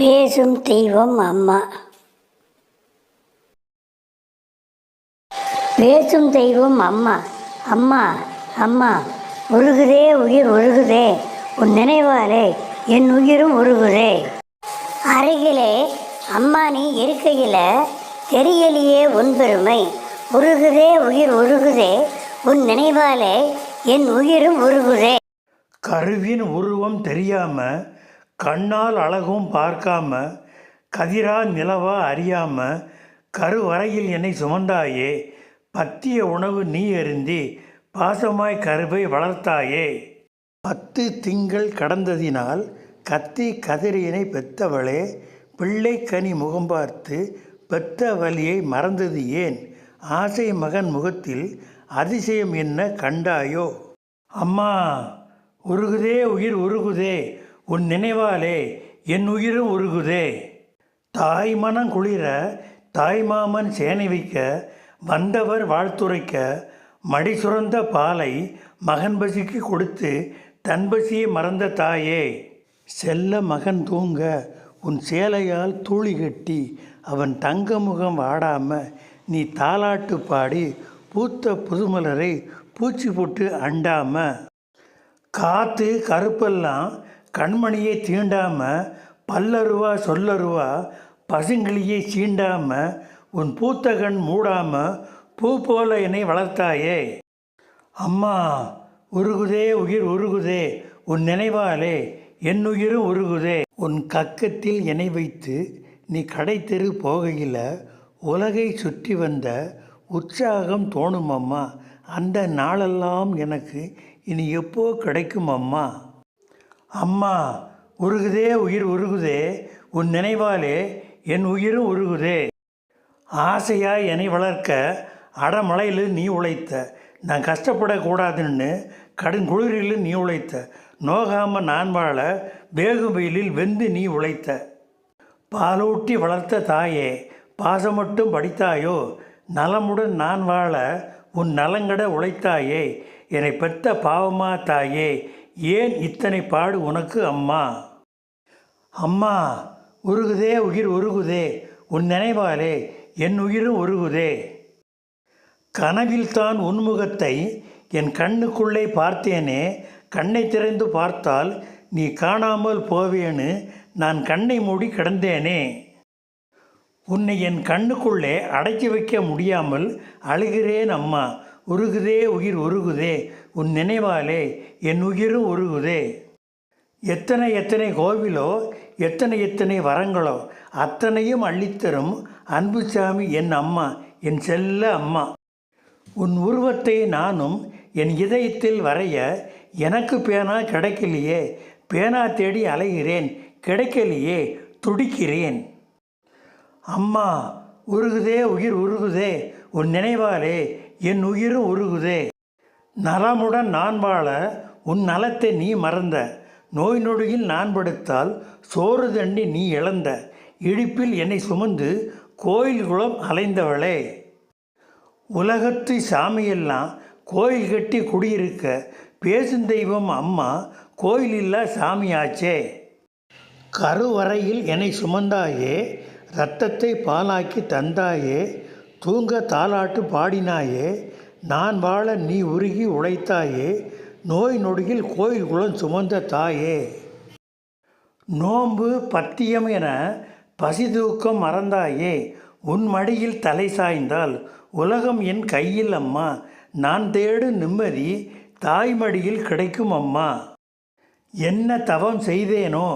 பேசும் தெய்வம் அம்மா. பேசும் தெய்வம் அம்மா. அம்மா அம்மா உருகுதே உயிர் உருகுதே, உன் நினைவாலே என் உயிரும் உருகுதே. அருகிலே அம்மா நீ இருக்கையில் தெரியலையே உன் பெருமை. உருகுதே உயிர் உருகுதே, உன் நினைவாலே என் உயிரும் உருகுதே. கருவின் உருவம் தெரியாம, கண்ணால் அழகும் பார்க்காம, கதிரா நிலவா அறியாம, கருவறையில் என்னை சுமந்தாயே. பத்திய உணவு நீ அருந்தி பாசமாய் கருவை வளர்த்தாயே. 10 திங்கள் கடந்ததினால் கத்தி கதிரியனை பெத்தவளே. பிள்ளை கனி முகம் பார்த்து பெத்த வலியை மறந்தது ஏன்? ஆசை மகன் முகத்தில் அதிசயம் என்ன கண்டாயோ? அம்மா உருகுதே உயிர் உருகுதே, உன் நினைவாலே என் உயிரும் உருகுதே. தாய் மனம் குளிர தாய்மாமன் சேனை வைக்க, வந்தவர் வாழ்த்துரைக்க, மடி சுரந்த பாலை மகன் பசிக்கு கொடுத்து தன் பசியை மறந்த தாயே. செல்ல மகன் தூங்க உன் சேலையால் தூளி கட்டி, அவன் தங்க முகம் வாடாம நீ தாலாட்டு பாடி, பூத்த புதுமலரை பூச்சி போட்டு அண்டாம. காற்று கருப்பெல்லாம் கண்மணியை தீண்டாம, பல்லருவா சொல்லருவா பசுங்கிளியை சீண்டாம, உன் பூத்த கண் மூடாம பூ போல என்னை வளர்த்தாயே. அம்மா உருகுதே உயிர் உருகுதே, உன் நினைவாலே என் உயிரும் உருகுதே. உன் கக்கத்தில் என்னை வைத்து நீ கடை தெரு போகையில் உலகை சுற்றி வந்த உற்சாகம் தோணும் அம்மா. அந்த நாளெல்லாம் எனக்கு இனி எப்போ கிடைக்கும் அம்மா. அம்மா உருகுதே உயிர் உருகுதே, உன் நினைவாலே என் உயிரும் உருகுதே. ஆசையாய் என்னை வளர்க்க அடமழையில் நீ உழைத்த, நான் கஷ்டப்படக்கூடாதுன்னு கடுங்குளிரில் நீ உழைத்த, நோகாமல் நான் வாழ வேகும் வெயிலில் வெந்து நீ உழைத்த. பாலூட்டி வளர்த்த தாயே, பாசம் மட்டும் படித்தாயோ? நலமுடன் நான் வாழ உன் நலங்கட உழைத்தாயே. என்னை பெற்ற பாவமா தாயே, ஏன் இத்தனை பாடு உனக்கு அம்மா? அம்மா உருகுதே உயிர் உருகுதே, உன் நினைவாலே என் உயிரும் உருகுதே. கனவில்தான் உன்முகத்தை என் கண்ணுக்குள்ளே பார்த்தேனே. கண்ணை திறந்து பார்த்தால் நீ காணாமல் போவேன்னு நான் கண்ணை மூடி கிடந்தேனே. உன்னை என் கண்ணுக்குள்ளே அடக்கி வைக்க முடியாமல் அழுகிறேன் அம்மா. உருகுதே உயிர் உருகுதே, உன் நினைவாலே என் உயிரும் உருகுதே. எத்தனை எத்தனை கோவிலோ, எத்தனை எத்தனை வரங்களோ, அத்தனையும் அள்ளித்தரும் அன்பு சாமி என் அம்மா, என் செல்ல அம்மா. உன் உருவத்தை நானும் என் இதயத்தில் வரைய எனக்கு பேனா கிடைக்கலையே. பேனா தேடி அலைகிறேன், கிடைக்கலையே, துடிக்கிறேன். அம்மா உருகுதே உயிர் உருகுதே, உன் நினைவாலே என் உயிரும் உருகுதே. நலமுடன் நான் வாழ உன் நலத்தை நீ மறந்த, நோய் நொடியில் நான் படுத்தால் சோறு தண்டி நீ இழந்த, இடுப்பில் என்னை சுமந்து கோயில் குளம் அலைந்தவளே. உலகத்து சாமியெல்லாம் கோயில் கட்டி குடியிருக்க, பேசும் தெய்வம் அம்மா கோயில் இல்லா சாமியாச்சே. கருவறையில் என்னை சுமந்தாயே, இரத்தத்தை பாலாக்கி தந்தாயே, தூங்க தாலாட்டு பாடினாயே, நான் வாழ நீ உருகி உழைத்தாயே, நோய் நொடியில் கோயில் குளம் சுமந்த தாயே. நோன்பு பத்தியம் என பசி தூக்கம் மறந்தாயே, உன் மடியில் தலை சாய்ந்தால் உலகம் என் கையில் அம்மா. நான் தேடும் நிம்மதி தாய்மடியில் கிடைக்கும் அம்மா. என்ன தவம் செய்தேனோ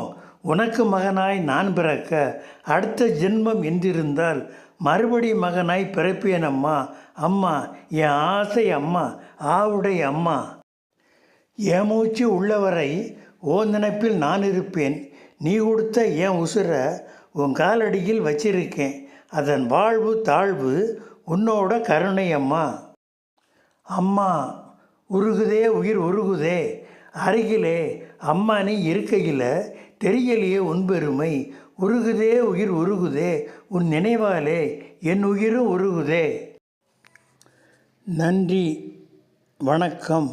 உனக்கு மகனாய் நான் பிறக்க, அடுத்த ஜென்மம் என்றிருந்தால் மறுபடி மகனாய் பிறப்பேன் அம்மா. அம்மா என் ஆசை அம்மா, ஆவுடை அம்மா. என் மூச்சு உள்ளவரை ஓ நினைப்பில் நான் இருப்பேன். நீ கொடுத்த என் உசுரை உன் காலடியில் வச்சிருக்கேன். அதன் வாழ்வு தாழ்வு உன்னோட கருணை அம்மா. அம்மா உருகுதே உயிர் உருகுதே, அருகிலே அம்மா நீ இருக்கையில் தெரியலையே உன் பெருமை. உருகுதே உயிர் உருகுதே, உன் நினைவாலே என் உயிரும் உருகுதே. நன்றி, வணக்கம்.